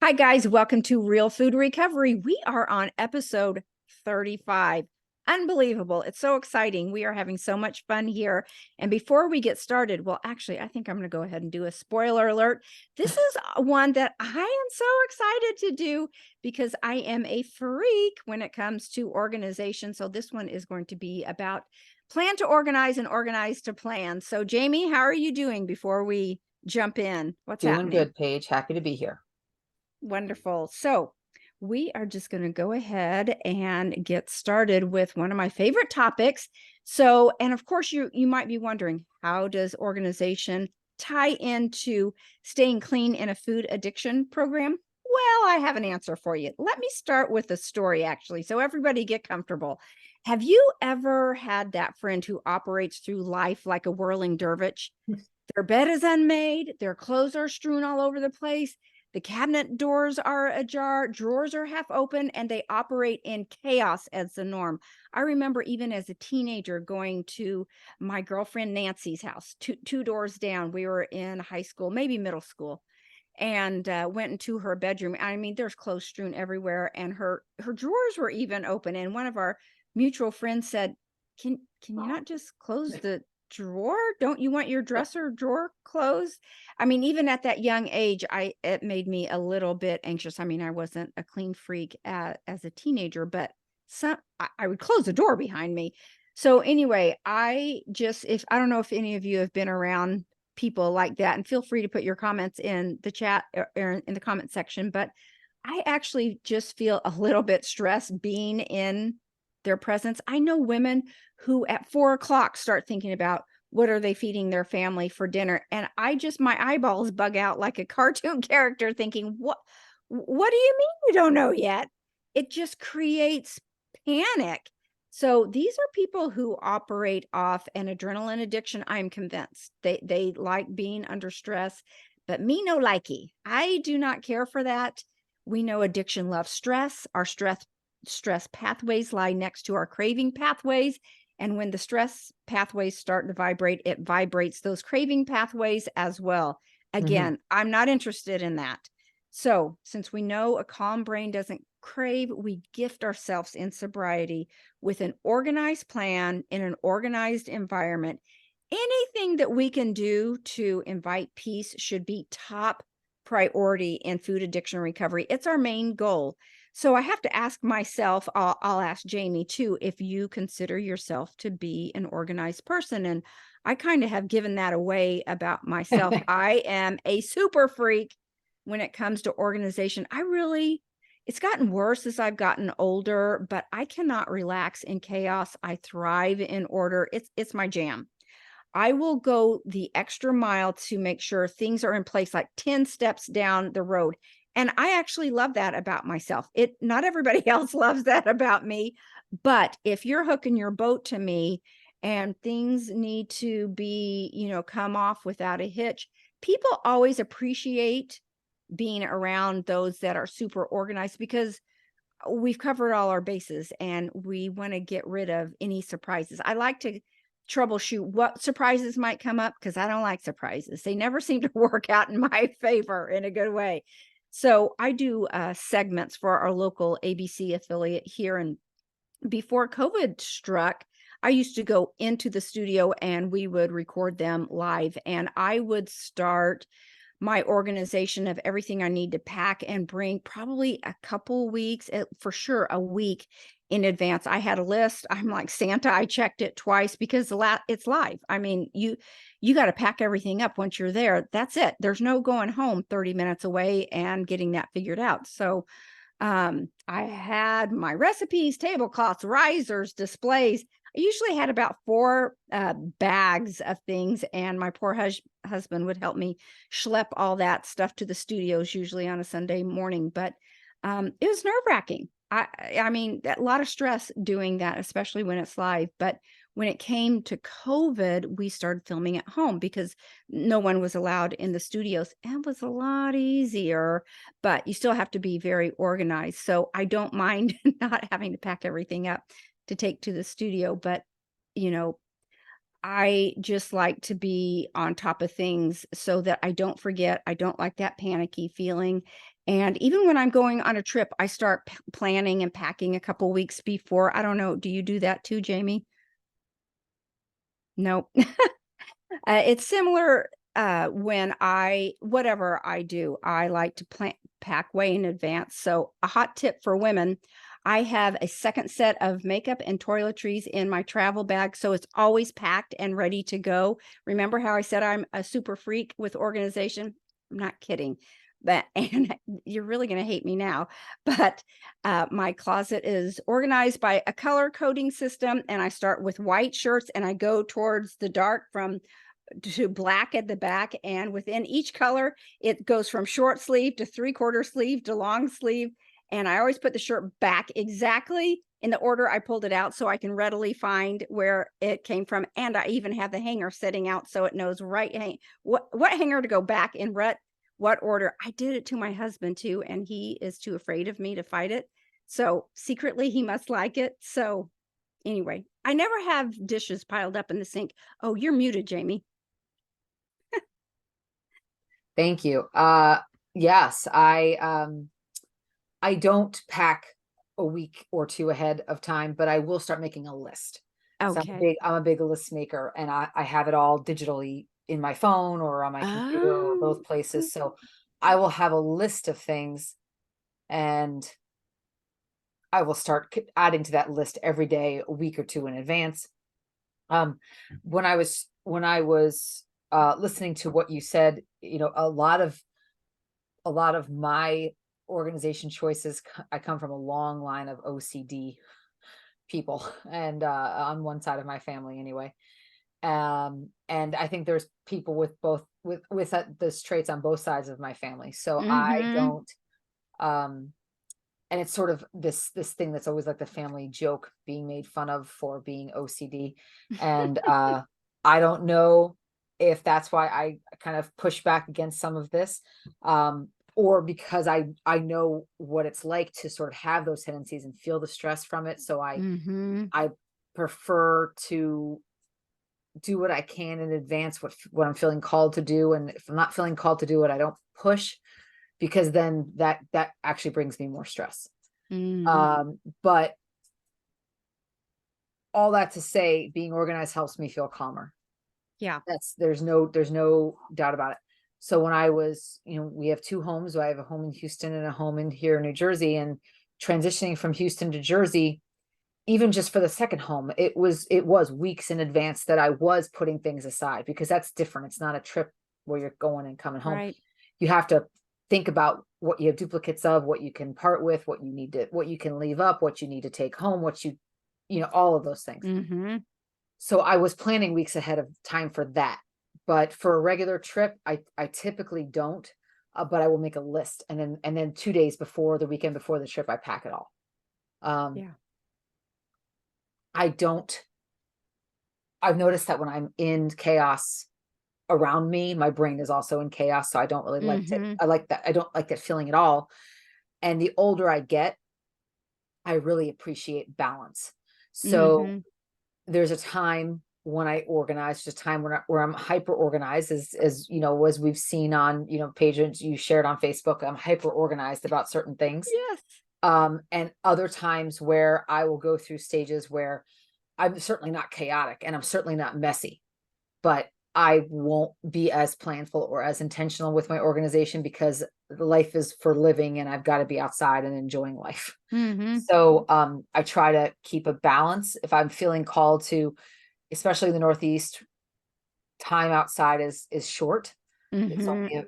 Hi, guys. Welcome to Real Food Recovery. We are on episode 35. Unbelievable. It's so exciting. We are having so much fun here. And before we get started, well, actually, I think I'm going to go ahead and do a spoiler alert. This is one that I am so excited to do because I am a freak when it comes to organization. So this one is going to be about plan to organize and organize to plan. So Jamie, how are you doing before we jump in? What's Doing happening? good, Paige. Happy to be here. Wonderful. So we are just going to go ahead and get started with one of my favorite topics. So, and of course, you might be wondering, how does organization tie into staying clean in a food addiction program? Well, I have an answer for you. Let me start with a story, actually, so everybody get comfortable. Have you ever had that friend who operates through life like a whirling dervish? Their bed is unmade, their clothes are strewn all over the place, the cabinet doors are ajar, drawers are half open, and they operate in chaos as the norm. I remember even as a teenager going to my girlfriend Nancy's house, two doors down. We were in high school, maybe middle school, and went into her bedroom. I mean, there's clothes strewn everywhere, and her drawers were even open. And one of our mutual friends said, "Can you not just close the drawer? Don't you want your dresser drawer closed?" I mean, even at that young age, it made me a little bit anxious. I mean, I wasn't a clean freak as a teenager, but I would close the door behind me. So anyway, if I don't know if any of you have been around people like that, and feel free to put your comments in the chat or in the comment section, but I actually just feel a little bit stressed being in their presence. I know women who at 4 o'clock start thinking about what are they feeding their family for dinner. And my eyeballs bug out like a cartoon character thinking, what do you mean you don't know yet? It just creates panic. So these are people who operate off an adrenaline addiction. I'm convinced they like being under stress, but me no likey. I do not care for that. We know addiction loves stress. Our stress pathways lie next to our craving pathways. And when the stress pathways start to vibrate, it vibrates those craving pathways as well. hmm Again, I'm not interested in that. So, since we know a calm brain doesn't crave, we gift ourselves in sobriety with an organized plan in an organized environment. Anything that we can do to invite peace should be top priority in food addiction recovery. It's our main goal. So I have to ask myself, I'll ask Jamie too, if you consider yourself to be an organized person. And I kind of have given that away about myself. I am a super freak when it comes to organization. It's gotten worse as I've gotten older, but I cannot relax in chaos. I thrive in order. It's my jam. I will go the extra mile to make sure things are in place, like 10 steps down the road. And I actually love that about myself. Not everybody else loves that about me, but if you're hooking your boat to me and things need to be, come off without a hitch, people always appreciate being around those that are super organized because we've covered all our bases and we want to get rid of any surprises. I like to troubleshoot what surprises might come up because I don't like surprises. They never seem to work out in my favor in a good way. So I do segments for our local ABC affiliate here. And before COVID struck, I used to go into the studio and we would record them live. And I would start my organization of everything I need to pack and bring probably a couple weeks, for sure a week in advance. I had a list. I'm like Santa. I checked it twice because it's live. I mean, you got to pack everything up once you're there. That's it. There's no going home 30 minutes away and getting that figured out. So I had my recipes, tablecloths, risers, displays. I usually had about 4 bags of things, and my poor husband would help me schlep all that stuff to the studios, usually on a Sunday morning. But it was nerve-wracking. I mean, a lot of stress doing that, especially when it's live. But when it came to COVID, we started filming at home because no one was allowed in the studios. It was a lot easier, but you still have to be very organized. So I don't mind not having to pack everything up to take to the studio. But, you know, I just like to be on top of things so that I don't forget. I don't like that panicky feeling. And even when I'm going on a trip, I start planning and packing a couple weeks before. I don't know. Do you do that too, Jamie? Nope. It's similar when whatever I do, I like to pack way in advance. So, a hot tip for women, I have a second set of makeup and toiletries in my travel bag. So, it's always packed and ready to go. Remember how I said I'm a super freak with organization? I'm not kidding. But, and you're really going to hate me now, but my closet is organized by a color coding system. And I start with white shirts and I go towards the dark from to black at the back, and within each color it goes from short sleeve to 3/4 sleeve to long sleeve, and I always put the shirt back exactly in the order I pulled it out so I can readily find where it came from, and I even have the hanger sitting out so it knows what hanger to go back in what order. I did it to my husband too, and he is too afraid of me to fight it, so secretly he must like it. So anyway, I never have dishes piled up in the sink. Oh, you're muted, Jamie. Thank you. Yes, I don't pack a week or two ahead of time, but I will start making a list. So Okay. I'm a big list maker, and I have it all digitally in my phone or on my computer or Oh, both places. So I will have a list of things, and I will start adding to that list every day, a week or two in advance. Um, when I was listening to what you said, a lot of my organization choices, I come from a long line of OCD people, and on one side of my family anyway. And I think there's people with both with those traits on both sides of my family. So I mhm. don't and it's sort of this thing that's always like the family joke, being made fun of for being OCD. And I don't know if that's why I kind of push back against some of this, or because I know what it's like to sort of have those tendencies and feel the stress from it. So Mhm. I prefer to do what I can in advance, what I'm feeling called to do. And if I'm not feeling called to do it, I don't push, because then that actually brings me more stress. Mhm. But all that to say, being organized helps me feel calmer. Yeah. There's no doubt about it. So when I was, we have two homes. So I have a home in Houston and a home in here in New Jersey, and transitioning from Houston to Jersey, even just for the second home, it was weeks in advance that I was putting things aside, because that's different. It's not a trip where you're going and coming home. Right. You have to think about what you have duplicates of, what you can part with, what you can leave up, what you need to take home, all of those things. Mhm. So I was planning weeks ahead of time for that. But for a regular trip, I typically don't. But I will make a list, and then 2 days before, the weekend before the trip, I pack it all. Um, Yeah. I don't. I've noticed that when I'm in chaos around me, my brain is also in chaos. So I don't really like to. Mhm. I like that. I don't like that feeling at all. And the older I get, I really appreciate balance. So Mhm. there's a time when I organize, just a time where I'm hyper organized, as we've seen on, pages you shared on Facebook. I'm hyper organized about certain things. Yes. And other times where I will go through stages where I'm certainly not chaotic and I'm certainly not messy, but I won't be as planful or as intentional with my organization, because life is for living and I've got to be outside and enjoying life. Mhm. So I try to keep a balance. If I'm feeling called to, especially in the Northeast, time outside is short. It's Mhm. only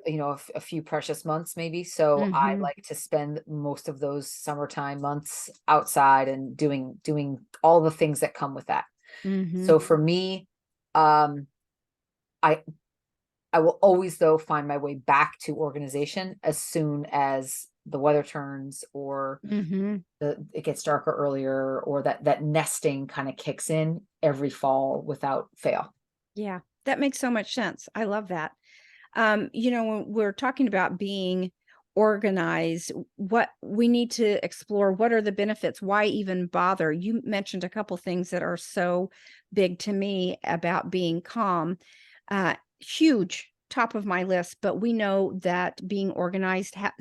a few precious months maybe. So I Mhm. like to spend most of those summertime months outside and doing all the things that come with that. Mhm. So for me, um, I I will always, though, find my way back to organization as soon as the weather turns, or Mhm. it gets darker earlier, or that nesting kind of kicks in every fall without fail. Yeah. That makes so much sense. I love that. When we're talking about being organize, what we need to explore, what are the benefits, why even bother? You mentioned a couple things that are so big to me about being calm. Huge, top of my list, but we know that being organized has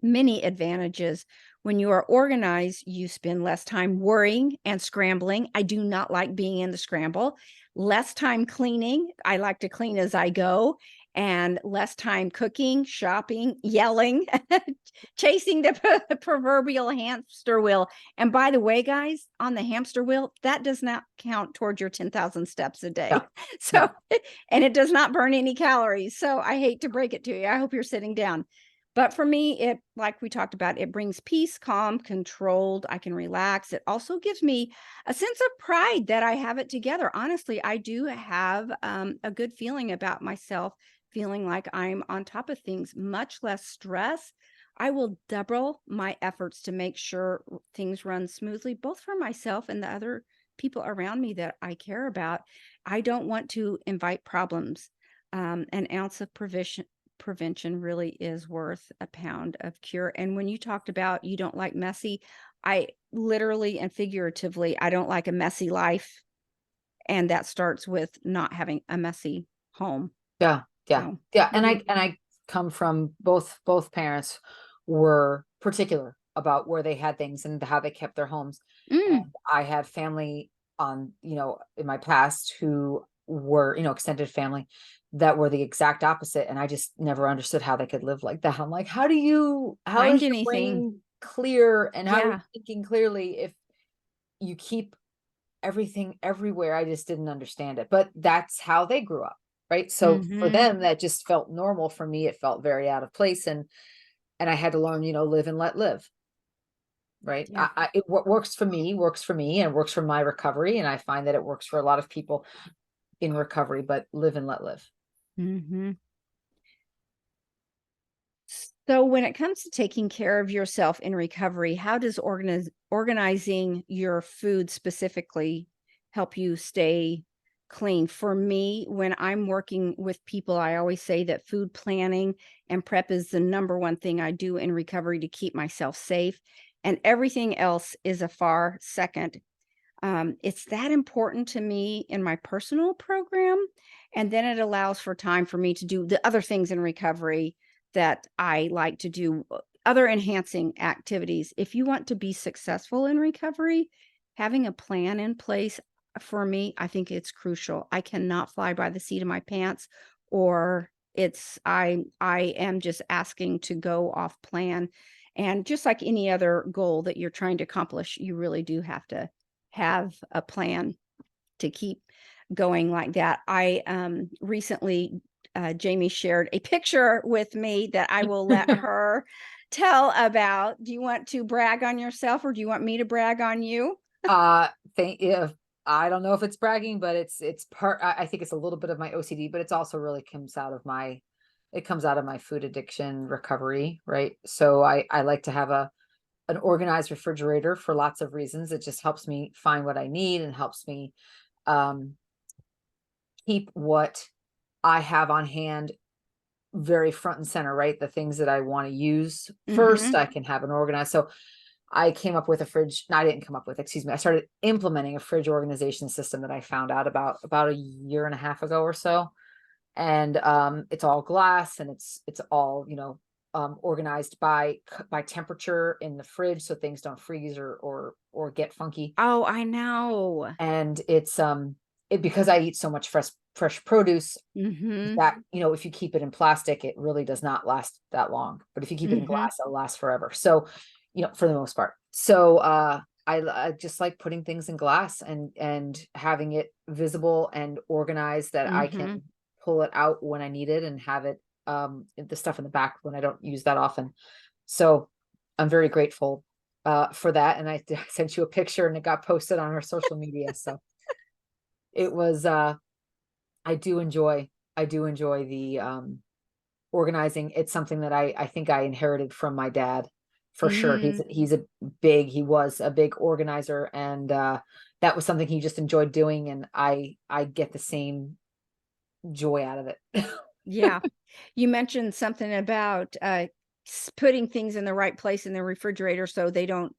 many advantages. When you are organized, you spend less time worrying and scrambling. I do not like being in the scramble. Less time cleaning. I like to clean as I go, and less time cooking, shopping, yelling, chasing the proverbial hamster wheel. And by the way, guys, on the hamster wheel, that does not count towards your 10,000 steps a day. No, So, no. and it does not burn any calories. So I hate to break it to you. I hope you're sitting down. But for me, it, like we talked about, it brings peace, calm, controlled. I can relax. It also gives me a sense of pride that I have it together. Honestly, I do have a good feeling about myself, feeling like I'm on top of things, much less stress. I will double my efforts to make sure things run smoothly, both for myself and the other people around me that I care about. I don't want to invite problems. An ounce of prevention really is worth a pound of cure. And when you talked about you don't like messy, I literally and figuratively, I don't like a messy life. And that starts with not having a messy home. Yeah, yeah, So yeah. And really, I come from both parents were particular about where they had things and how they kept their homes. mm, And I had family on, in my past who were, extended family that were the exact opposite. And I just never understood how they could live like that. I'm like, how find is your anything. brain clear and how are you Yeah. thinking clearly if you keep everything everywhere? I just didn't understand it, but that's how they grew up. Right. So for Hmm. them, that just felt normal. For me, it felt very out of place. And I had to learn, live and let live. Right. Yeah. What works for me and works for my recovery. And I find that it works for a lot of people in recovery, but live and let live. Hmm. So when it comes to taking care of yourself in recovery, how does organizing your food specifically help you stay clean? For me, when I'm working with people, I always say that food planning and prep is the number one thing I do in recovery to keep myself safe, and everything else is a far second. It's that important to me in my personal program. And then it allows for time for me to do the other things in recovery that I like to do, other enhancing activities. If you want to be successful in recovery, having a plan in place for me, I think it's crucial. I cannot fly by the seat of my pants, or I am just asking to go off plan. And just like any other goal that you're trying to accomplish, you really do have to have a plan to keep going like that. I recently, Jamie shared a picture with me that I will let her tell about. Do you want to brag on yourself or do you want me to brag on you? Think if I don't know if it's bragging, but it's part. I think it's a little bit of my OCD, but it's also really comes out of my food addiction recovery, right? So I like to have an organized refrigerator for lots of reasons. It just helps me find what I need and helps me um keep what I have on hand very front and center, right? The things that I want to use first, Mhm. I can have an organized. So I came up with a fridge. No, I didn't come up with, excuse me. I started implementing a fridge organization system that I found out about a year and a half ago or so. And it's all glass and it's all, organized by temperature in the fridge so things don't freeze or get funky. Oh, I know. And it's because I eat so much fresh produce Mhm. that, if you keep it in plastic, it really does not last that long. But if you keep it in Mhm. glass, it'll last forever. So, for the most part. So I just like putting things in glass and having it visible and organized that I Mhm. can pull it out when I need it and have it the stuff in the back when I don't use that often. So I'm very grateful for that. And I sent you a picture and it got posted on our social media. So it was I do enjoy the organizing. It's something that I think I inherited from my dad for sure. Mhm. He was a big organizer, and that was something he just enjoyed doing, and I get the same joy out of it. Yeah. You mentioned something about putting things in the right place in the refrigerator so they don't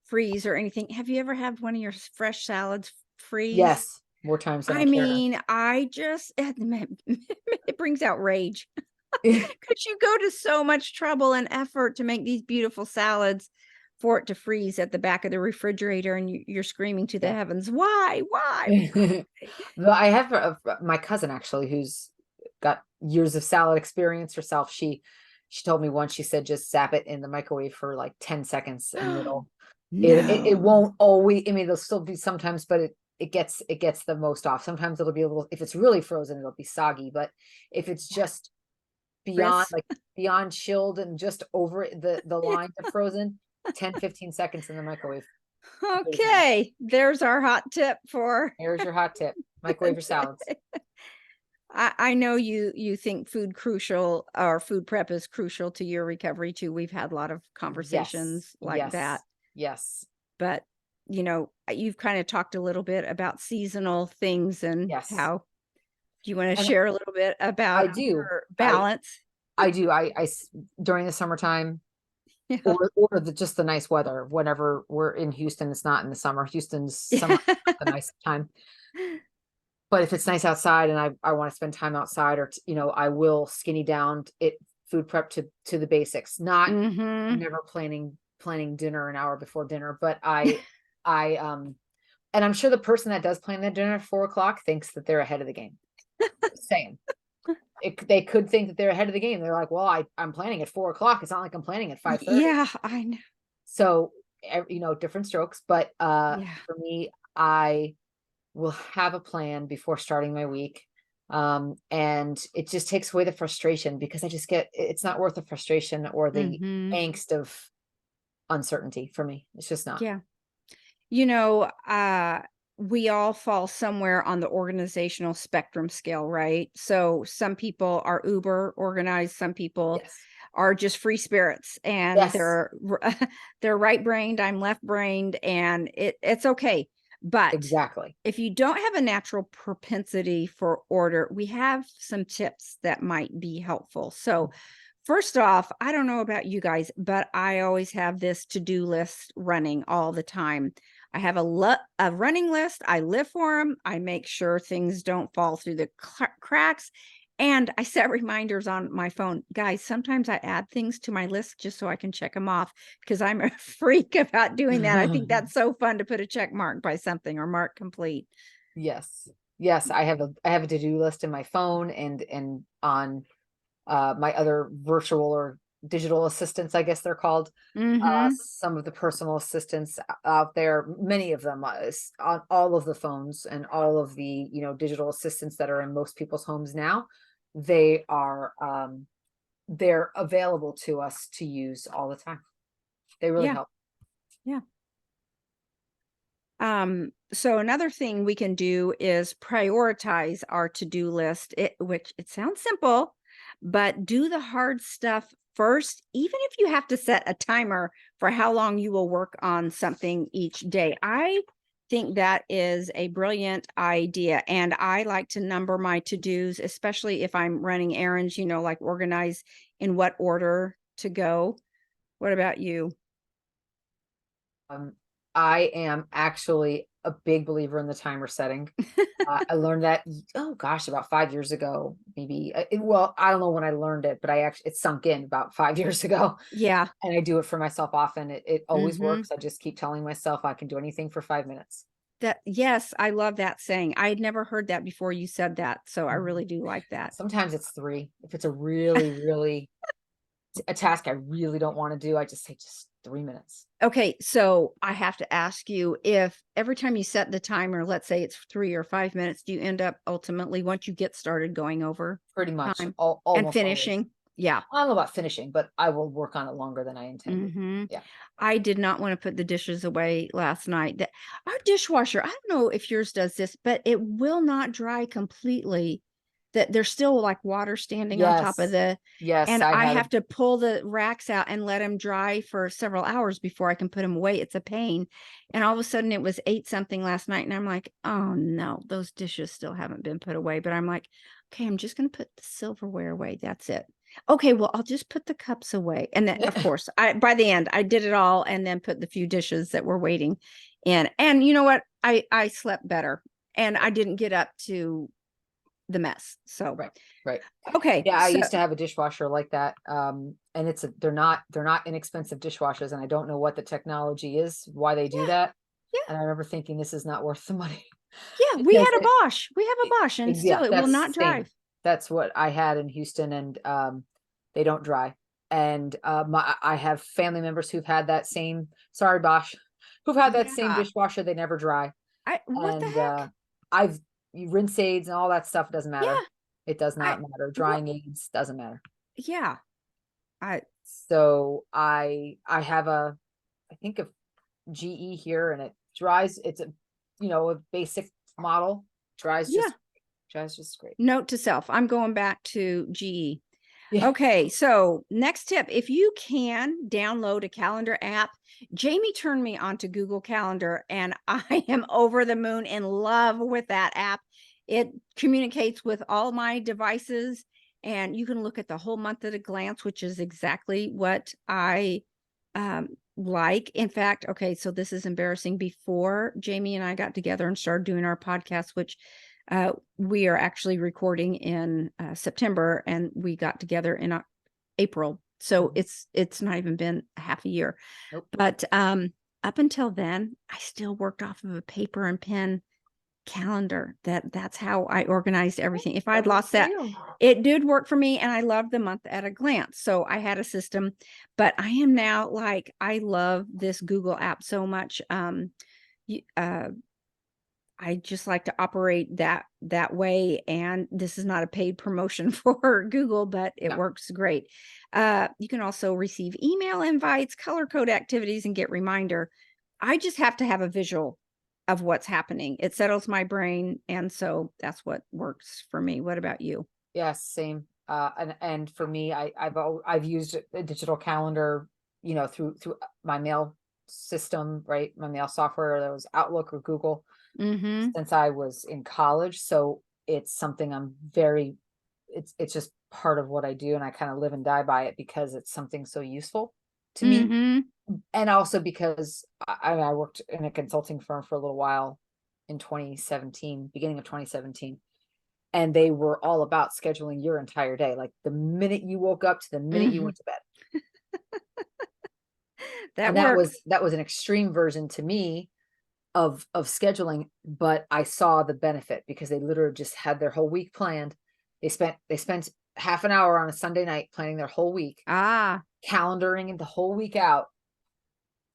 freeze or anything. Have you ever had one of your fresh salads freeze? Yes, more times than I I care. mean, I just it brings out rage because you go to so much trouble and effort to make these beautiful salads for it to freeze at the back of the refrigerator, and you're screaming to the Yeah. heavens, "Why? Why? Why?" Well, I have my cousin actually who's got years of salad experience herself. She told me once, she said, just zap it in the microwave for like 10 seconds and it No. won't always, I mean, there'll still be sometimes, but it gets the most off. Sometimes it'll be a little, if it's really frozen, it'll be soggy, but if it's Yeah, just beyond, Chris? like beyond chilled and just over the line to frozen, 10-15 seconds in the microwave. Amazing. Okay, there's our hot tip for Here's your hot tip. Microwave your salads. I know you think food crucial or food prep is crucial to your recovery too. We've had a lot of Yes, conversations like that, yes, yes, but you've kind of talked a little bit about seasonal things and yes. how do you want to And share a little bit I about do. your I balance? I do. During the summertime, Yeah. or just the nice weather. Whenever we're in Houston, it's not in the summer. Houston's summer is not the nice time. But if it's nice outside and I want to spend time outside, or I will skinny down it, food prep to the basics. Not, I'm Mhm. never planning dinner an hour before dinner, but I and I'm sure the person that does plan their dinner at 4 o'clock thinks that they're ahead of the game. Same. They could think that they're ahead of the game. They're like, well, I'm planning at 4 o'clock. It's not like I'm planning at 5:30. Yeah, I know. So, different strokes. But Yeah. for me, I will have a plan before starting my week. And it just takes away the frustration, because it's not worth the frustration or the Mhm. angst of uncertainty for me. It's just not. Yeah. You know, we all fall somewhere on the organizational spectrum scale, right? So some people are uber organized, some people Yes. are just free spirits and Yes. they're right brained, I'm left brained, and it's okay. But Exactly. if you don't have a natural propensity for order, we have some tips that might be helpful. So first off, I don't know about you guys, but I always have this to-do list running all the time. I have a running list. I live for them. I make sure things don't fall through the cracks, and I set reminders on my phone. Guys, sometimes I add things to my list just so I can check them off because I'm a freak about doing that. I think that's so fun to put a check mark by something or mark complete. Yes. Yes. I have a to-do list in my phone and on my other virtual or digital assistants, I guess they're called. Mhm. Some of the personal assistants out there, many of them, on all of the phones and all of the, digital assistants that are in most people's homes now, they are, they're available to us to use all the time. They really Yeah. help. Yeah. So another thing we can do is prioritize our to-do list, which it sounds simple, but do the hard stuff first, even if you have to set a timer for how long you will work on something each day. I think that is a brilliant idea. And I like to number my to-dos, especially if I'm running errands, like organize in what order to go. What about you? Um, I am actually a big believer in the timer setting. I learned that, oh gosh, about 5 years ago, maybe. Well, I don't know when I learned it, but it sunk in about 5 years ago, Yeah. and I do it for myself often. It always Hmm. works. I just keep telling myself I can do anything for 5 minutes. Yes, I love that saying. I had never heard that before you said that, so I Mhm. really do like that. Sometimes it's three. If it's a really, really a task I really don't want to do, I just say just 3 minutes. Okay, so I have to ask you, if every time you set the timer, let's say it's 3 or 5 minutes, do you end up ultimately, once you get started, going over Pretty much, time and almost always. finishing? Yeah. I don't know about finishing, but I will work on it longer than I intended. Mhm. Yeah. I did not wanna put the dishes away last night. That our dishwasher, I don't know if yours does this, but it will not dry completely. That there's still, like, water standing on top of Yes. the Yes, and I I had a have to pull the racks out and let them dry for several hours before I can put them away. It's a pain. And all of a sudden, it was 8 something last night, and I'm like, "Oh, no, those dishes still haven't been put away." But I'm like, "Okay, I'm just gonna put the silverware away. That's it." Okay, well, I'll just put the cups away. And then of course, by the end, I did it all and then put the few dishes that were waiting in. And you know what? I slept better and I didn't get up to the mess. So, Right, right. okay. Yeah, I So, used to have a dishwasher like that. And they're not inexpensive dishwashers, and I don't know what the technology is, why they do yeah, that. yeah, And I remember thinking this is not worth the money. yeah. We Because had a Bosch. We have a Bosch and still yeah, it will not that's same. drive. That's what I had in Houston, and they don't dry. And I have family members who've had that same, sorry, Bosch, who've had that same Yeah. dishwasher, they never dry. What the And heck? I've rinse aids and all that stuff doesn't matter. Yeah. It does I, not matter. what? Drying aids doesn't matter. Yeah. I, So I have I think of GE here, and it dries. It's a a basic model. Dries yeah. just great. Note to self, I'm going back to GE. Yeah. Okay, so next tip, if you can download a calendar app, Jamie turned me onto Google Calendar and I am over the moon in love with that app. It communicates with all my devices and you can look at the whole month at a glance, which is exactly what I like. In fact, okay, so this is embarrassing. Before Jamie and I got together and started doing our podcast, which we are actually recording in September and we got together in April. So Mhm. it's not even been half a year. Nope. But up until then, I still worked off of a paper and pen calendar. That's how I organized everything. If I'd That works lost for that, you. it did work for me and I loved the month at a glance. So I had a system, but I am now like I love this Google app so much. I just like to operate that way. And this is not a paid promotion for Google, but it No. works great. You can also receive email invites, color code activities, and get reminder. I just have to have a visual of what's happening. It settles my brain. And so that's what works for me. What about you? Yes, same. And for me, I've used a digital calendar, through my mail system, right? My mail software, that was Outlook or Google, Mm-hmm. since I was in college. So it's something it's just part of what I do, and I kind of live and die by it because it's something so useful to me. Mm-hmm. And also because I worked in a consulting firm for a little while in 2017, beginning of 2017, and they were all about scheduling your entire day, like the minute you woke up to the minute you Mm-hmm. went to bed. That And works. that was an extreme version to me of scheduling, but I saw the benefit because they literally just had their whole week planned. They spent half an hour on a Sunday night planning their whole week, Ah, calendaring the whole week out,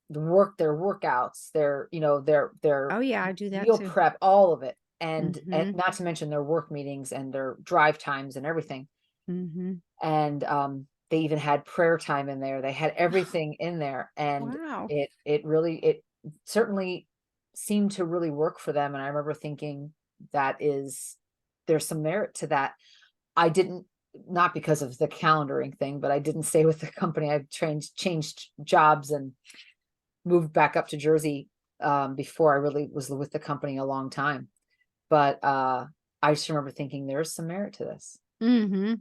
their workouts, their oh yeah, I do that meal too. prep, all of it. And Mm-hmm. not to mention their work meetings and their drive times and everything. Mm-hmm. And they even had prayer time in there. They had everything in there, and Wow. it certainly seemed to really work for them. And I remember thinking there's some merit to that. I didn't, not because of the calendaring thing, but I didn't stay with the company. I changed jobs and moved back up to Jersey before I really was with the company a long time. But I just remember thinking there's some merit to this. Mm-hmm.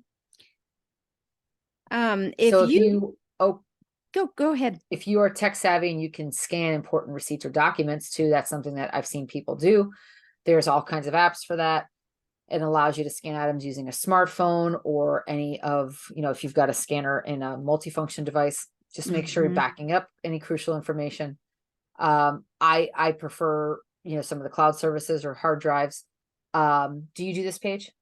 If So if you you oh go ahead. if you are tech savvy and you can scan important receipts or documents too, that's something that I've seen people do. There's all kinds of apps for that. It allows you to scan items using a smartphone or any of, if you've got a scanner in a multifunction device, just make sure you're Mm-hmm. backing up any crucial information. I prefer, some of the cloud services or hard drives. Do you do this, Paige?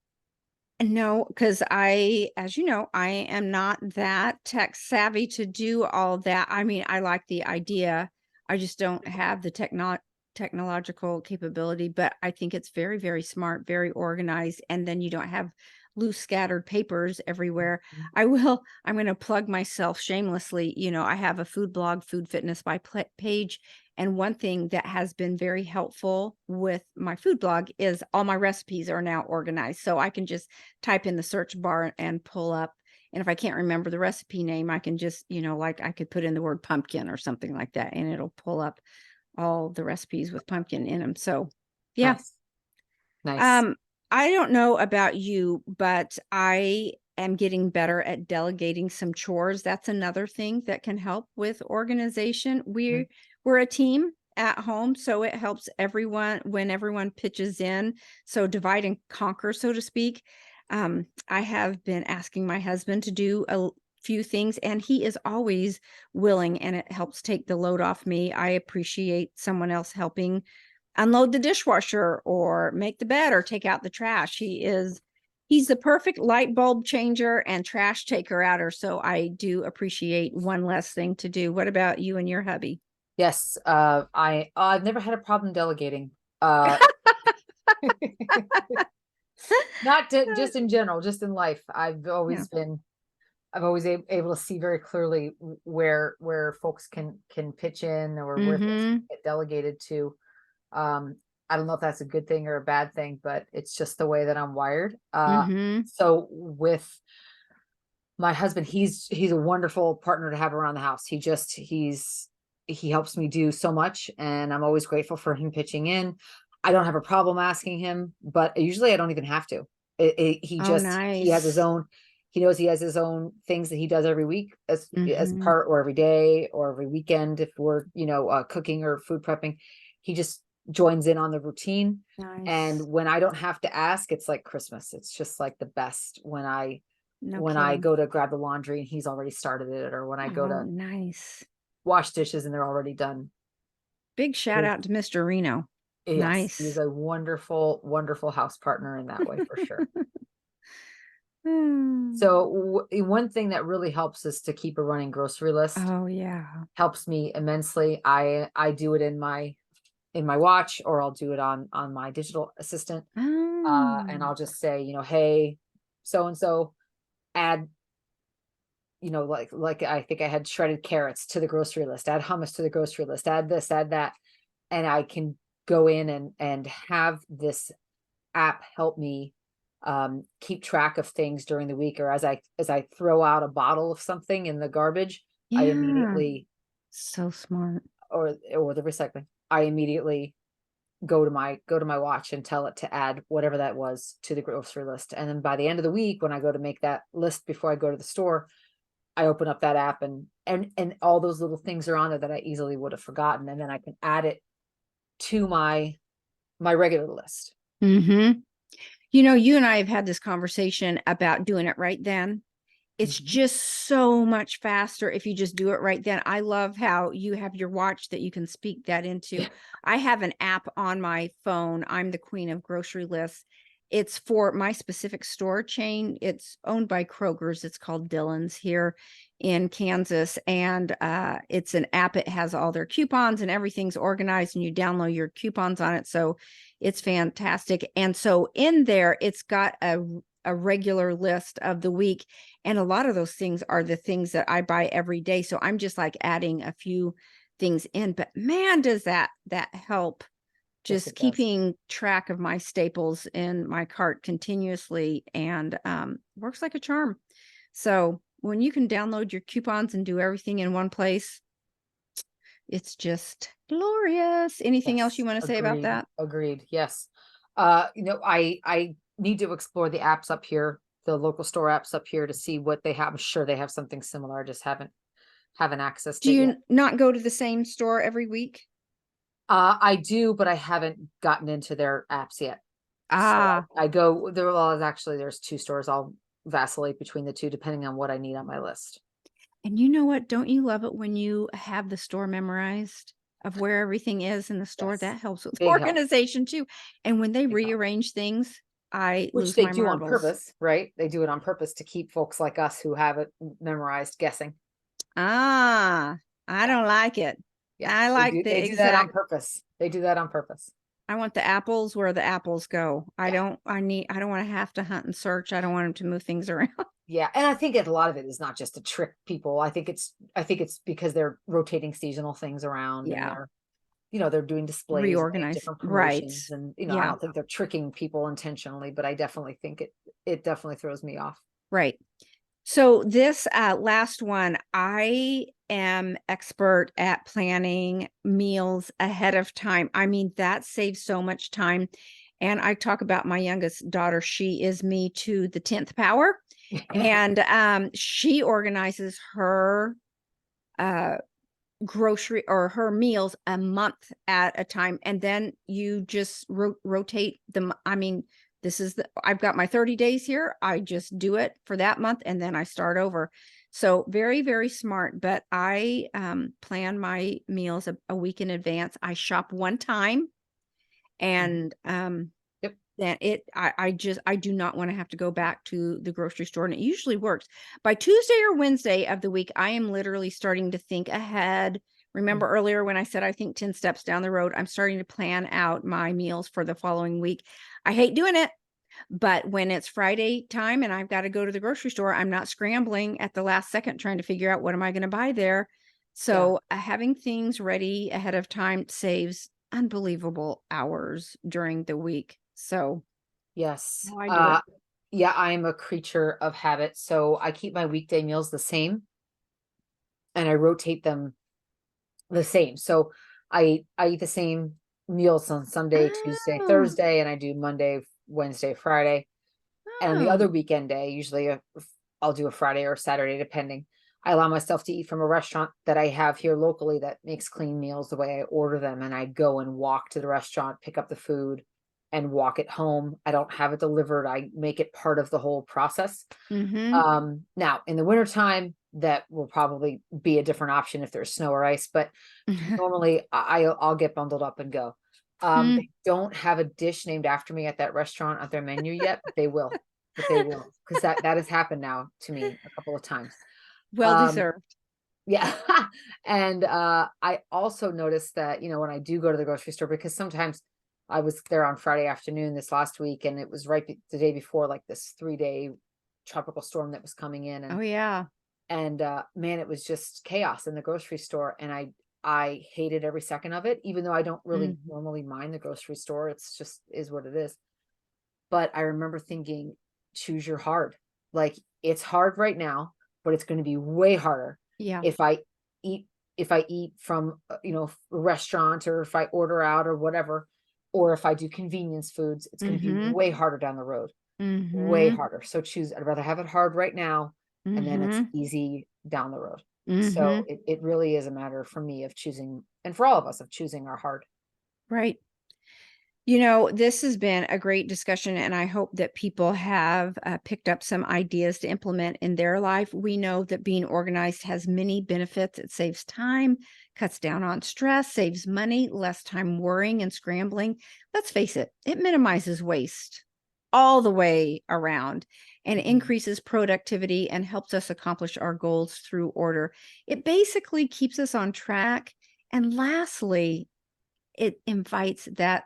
No, because as you know, I am not that tech savvy to do all that. I mean, I like the idea. I just don't have the technological capability, but I think it's very, very smart, very organized, and then you don't have loose scattered papers everywhere. I'm going to plug myself shamelessly. I have a food blog, Food Fitness by Paige, and one thing that has been very helpful with my food blog is all my recipes are now organized. So I can just type in the search bar and pull up. And if I can't remember the recipe name, I can just, like I could put in the word pumpkin or something like that, and it'll pull up all the recipes with pumpkin in them. So, yeah. Nice. Nice. Um, I don't know about you, but I am getting better at delegating some chores. That's another thing that can help with organization. We're a team at home, so it helps everyone when everyone pitches in. So divide and conquer, so to speak. I have been asking my husband to do a few things, and he is always willing, and it helps take the load off me. I appreciate someone else helping unload the dishwasher or make the bed or take out the trash. He's the perfect light bulb changer and trash taker outer. So I do appreciate one less thing to do. What about you and your hubby? Yes. I've never had a problem delegating. Not just in general, just in life. I've Yeah. always been, I've always able to see very clearly where folks can pitch in, or where things Mm-hmm. get delegated to. I don't know if that's a good thing or a bad thing, but it's just the way that I'm wired. Mm-hmm. So with my husband, he's a wonderful partner to have around the house. He helps me do so much, and I'm always grateful for him pitching in. I don't have a problem asking him, but usually I don't even have to. Oh, He has his nice. own, he knows he has his own things that he does every week as Mm-hmm. part, or every day, or every weekend, if we're, cooking or food prepping. He just joins in on the routine. And Nice. when I don't have to ask, it's like Christmas. It's just like the best No when I kidding. go to grab the laundry and he's already started it, or when I go Oh, to nice. wash dishes and they're already done. Big shout out to Mr. Reno. Yes, he's Nice. a wonderful, wonderful house partner in that way, for sure. Hmm. So one thing that really helps is to keep a running grocery list. Oh, yeah. Helps me immensely. I do it in my watch, or I'll do it on my digital assistant. And Oh. I'll just say, hey, so and so, add, like I think I had shredded carrots to the grocery list, add hummus to the grocery list, add this, add that. And I can go in and have this app help me keep track of things during the week, or as I throw out a bottle of something in the garbage, I Yeah. immediately, So smart. or the recycling, I immediately go to my watch and tell it to add whatever that was to the grocery list. And then by the end of the week, when I go to make that list before I go to the store, I open up that app, and all those little things are on there that I easily would have forgotten, and then I can add it to my regular list. Mm-hmm. You and I have had this conversation about doing it right then. It's Mhm. just so much faster if you just do it right then. I love how you have your watch that you can speak that into. Yeah. I have an app on my phone. I'm the queen of grocery lists. It's for my specific store chain. It's owned by Kroger's. It's called Dillon's here in Kansas. And it's an app. It has all their coupons and everything's organized, and you download your coupons on it. So it's fantastic. And so in there, it's got a regular list of the week. And a lot of those things are the things that I buy every day. So I'm just like adding a few things in. But man, does that help Yes, just it does. keeping track of my staples in my cart continuously, and works like a charm. So when you can download your coupons and do everything in one place, it's just glorious. Anything else you Yes, want to say about agreed. that? Agreed. Yes. I need to explore the apps up here, the local store apps up here, to see what they have. I'm sure they have something similar. I just haven't accessed Do it yet. you not go to the same store every week? I do, but I haven't gotten into their apps yet. So Ah, I go there. Well, actually, there's two stores. I'll vacillate between the two depending on what I need on my list. and you know what? Don't you love it when you have the store memorized of where everything is in the store? Yes. That helps with Big help. organization too. And when they Big help. rearrange things, I Which lose they my do on marbles. purpose, right? They do it on purpose to keep folks like us who have it memorized guessing. Ah, I Yeah. don't like it. Yeah. I They like do the they do that on exact, purpose. They do that on purpose. I want the apples where the apples go. Yeah. I don't want to have to hunt and search. I don't want them to move things around. Yeah. And I think a lot of it is not just to trick people. I think it's because they're rotating seasonal things around, and Yeah. they're doing displays, and they have Reorganize. different Right. promotions, and I Yeah. don't think they're tricking people intentionally, but I definitely think it definitely throws me off. Right. So this last one, I am expert at planning meals ahead of time. I mean, that saves so much time. And I talk about my youngest daughter. She is me to the 10th power. And she organizes her grocery or her meals a month at a time, and then you just rotate them. I mean, I've got my 30 days here. I just do it for that month and then I start over. So very, very smart. But I plan my meals a week in advance. I shop one time, Mhm. and Yep. then I do not want to have to go back to the grocery store, and it usually works. By Tuesday or Wednesday of the week, I am literally starting to think ahead. Mm. Remember earlier when I said I think 10 steps down the road, I'm starting to plan out my meals for the following week. I hate doing it, but when it's Friday time and I've got to go to the grocery store, I'm not scrambling at the last second trying to figure out what am I going to buy there. Yeah. So having things ready ahead of time saves unbelievable hours during the week. So Yes. how I do it. Yeah, I'm a creature of habit. So I keep my weekday meals the same and I rotate them the same. So I eat the same meals on Sunday, Tuesday, Oh, Thursday, and I do Monday, Wednesday, Friday. And on the other oh. weekend day, usually I'll do a Friday or a Saturday, depending. I allow myself to eat from a restaurant that I have here locally that makes clean meals the way I order them. And I go and walk to the restaurant, pick up the food, and walk it home. I don't have it delivered. I make it part of the whole process. Mhm. Now in the wintertime, that will probably be a different option if there's snow or ice, but normally I'll get bundled up and go. Hmm. They don't have a dish named after me at that restaurant on their menu yet, but they will. But they will, because that has happened now to me a couple of times. Well Um, deserved. yeah. And I also noticed that, when I do go to the grocery store, because sometimes I was there on Friday afternoon this last week, and it was the day before like this 3-day tropical storm that was coming in, Oh, yeah. and man, it was just chaos in the grocery store, and I hated every second of it, even though I don't really Mhm. normally mind the grocery store. It's just is what it is. But I remember thinking, choose your hard. Like, it's hard right now, but it's going to be way harder Yeah. if I eat from a restaurant, or if I order out or whatever, or if I do convenience foods, it's going to be Mhm. way harder down the road. Way Mhm. harder. So choose I'd rather have it hard right now, and then it's Mhm. easy down the road. So Mhm. it really is a matter for me of choosing, and for all of us, of choosing our hard. Right. This has been a great discussion, and I hope that people have picked up some ideas to implement in their life. We know that being organized has many benefits. It saves time, cuts down on stress, saves money, less time worrying and scrambling. Let's face it, it minimizes waste all the way around and Mhm. increases productivity and helps us accomplish our goals through order. It basically keeps us on track. And lastly, it invites that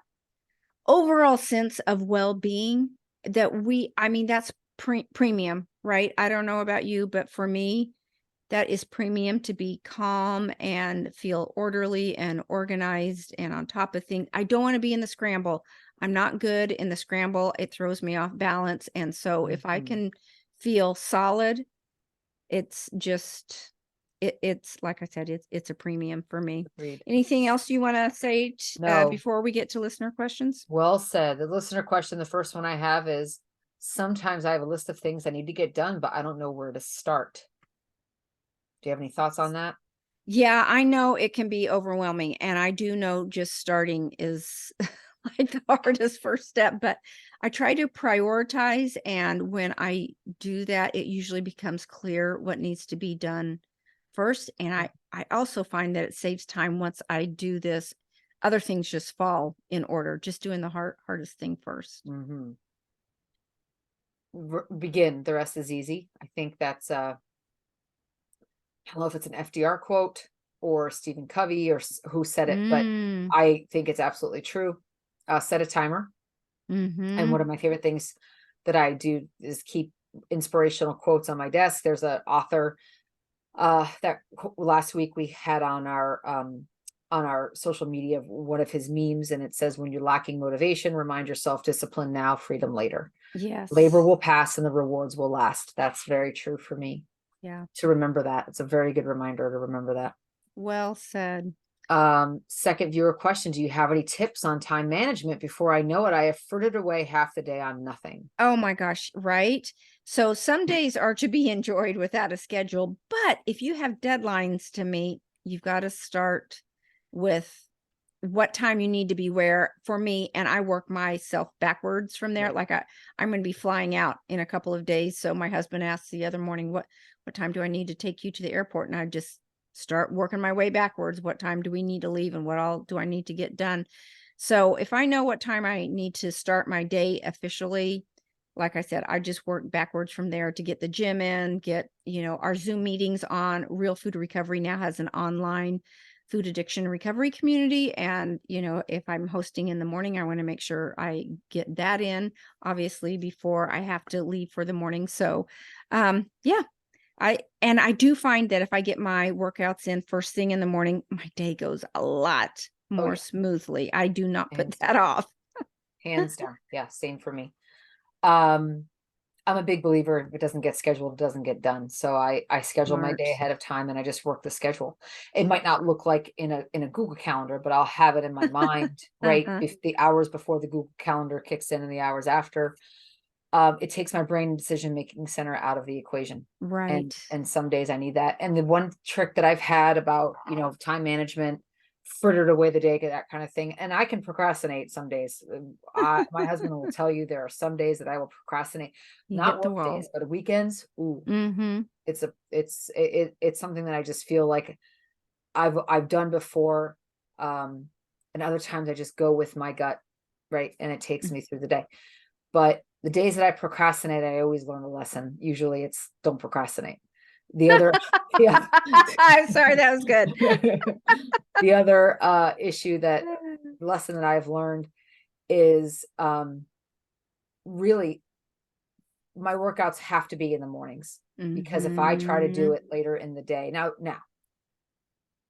overall sense of well-being that I mean, that's premium, right? I don't know about you, but for me, that is premium to be calm and feel orderly and organized and on top of things. I don't want to be in the scramble. I'm not good in the scramble. It throws me off balance. And so if I Mhm. can feel solid, it's just it's like I said, it's a premium for me. Agreed. Anything else you want to say No, before we get to listener questions? well said. The listener question, the first one I have is, sometimes I have a list of things I need to get done, but I don't know where to start. Do you have any thoughts on that? Yeah, I know it can be overwhelming, and I do know just starting is like the hardest first step, but I try to prioritize, and when I do that, it usually becomes clear what needs to be done first, and I also find that it saves time once I do this. Other things just fall in order, just doing the hardest thing first. Mm-hmm. Begin. The rest is easy. I think that's I don't know if it's an FDR quote or Stephen Covey, or who said it, but Mm. I think it's absolutely true. Set a timer. And one Mhm. of my favorite things that I do is keep inspirational quotes on my desk. There's an author that last week we had on our social media of one of his memes, and it says, when you're lacking motivation, remind yourself, discipline now, freedom later. Labor Yes. will pass and the rewards will last. That's very true for me, Yeah. to remember that. It's a very good reminder to remember that. Well said. Second viewer question, do you have any tips on time management? Before I know it, I have frittered away half the day on nothing. Oh my gosh, right? So some days are to be enjoyed without a schedule, but if you have deadlines to meet, you've got to start with what time you need to be where. For me, and I work myself backwards from there. Right. Like I'm going to be flying out in a couple of days. So my husband asked the other morning, what time do I need to take you to the airport? And I just start working my way backwards. What time do we need to leave and what all do I need to get done? So if I know what time I need to start my day officially, like I said, I just work backwards from there to get the gym in, get, our Zoom meetings on. Real Food Recovery now has an online food addiction recovery community. And, if I'm hosting in the morning, I want to make sure I get that in, obviously, before I have to leave for the morning. So, yeah, I do find that if I get my workouts in first thing in the morning, my day goes a lot Oh more yeah, smoothly. I do not put hands that off. hands down. Yeah, same for me. Um, I'm a big believer if it doesn't get scheduled, it doesn't get done. So I schedule my day Smart. ahead of time and I just work the schedule. It might not look like in a Google Calendar, but I'll have it in my mind, right? Uh-huh. If the hours before the Google Calendar kicks in and the hours after, it takes my brain decision making center out of the equation. Right. And some days I need that. And the one trick that I've had about, time management, frittered away the day, that kind of thing. And I can procrastinate some days. My husband will tell you there are some days that I will procrastinate, You not hit the work days, wall. but weekends. Ooh, Mm-hmm. it's something that I just feel like I've done before. And other times I just go with my gut, right? And it takes me through the day. But the days that I procrastinate, I always learn a lesson. Usually it's don't procrastinate. The other, yeah. I'm sorry, that was good. The other issue that lesson that I've learned is really my workouts have to be in the mornings, because if I try to do Mm-hmm. it later in the day, now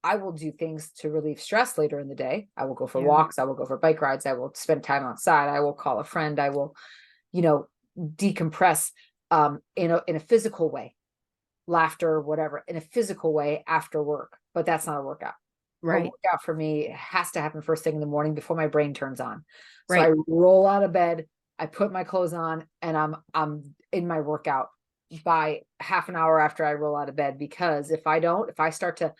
I will do things to relieve stress later in the day. I will go for Yeah. walks, I will go for bike rides, I will spend time outside, I will call a friend, I will, you know, decompress in a physical way, laughter, whatever, in a physical way after work. But that's not a workout. A Right. workout for me has to happen first thing in the morning before my brain turns on. So I Right. roll out of bed, I put my clothes on, and I'm in my workout by half an hour after I roll out of bed. Because if I start to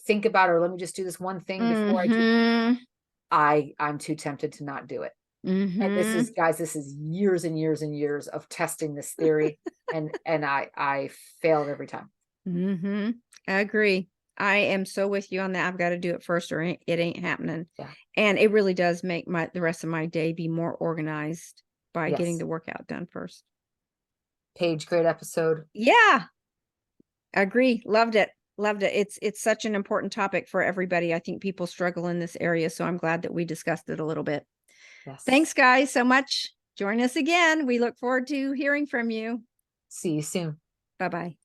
think about, or let me just do this one thing before I do, Mm-hmm. I'm too tempted to not do it. And this Mm-hmm. is, guys, this is years and years and years of testing this theory, and I failed every time. Mm-hmm. I agree. I am so with you on that. I've got to do it first or it ain't happening. Yeah. And it really does make the rest of my day be more organized by getting Yes. the workout done first. Paige, great episode. Yeah. Agree. Loved it. Loved it. It's such an important topic for everybody. I think people struggle in this area, so I'm glad that we discussed it a little bit. Yes. Thanks, guys, so much. Join us again. We look forward to hearing from you. See you soon. Bye-bye.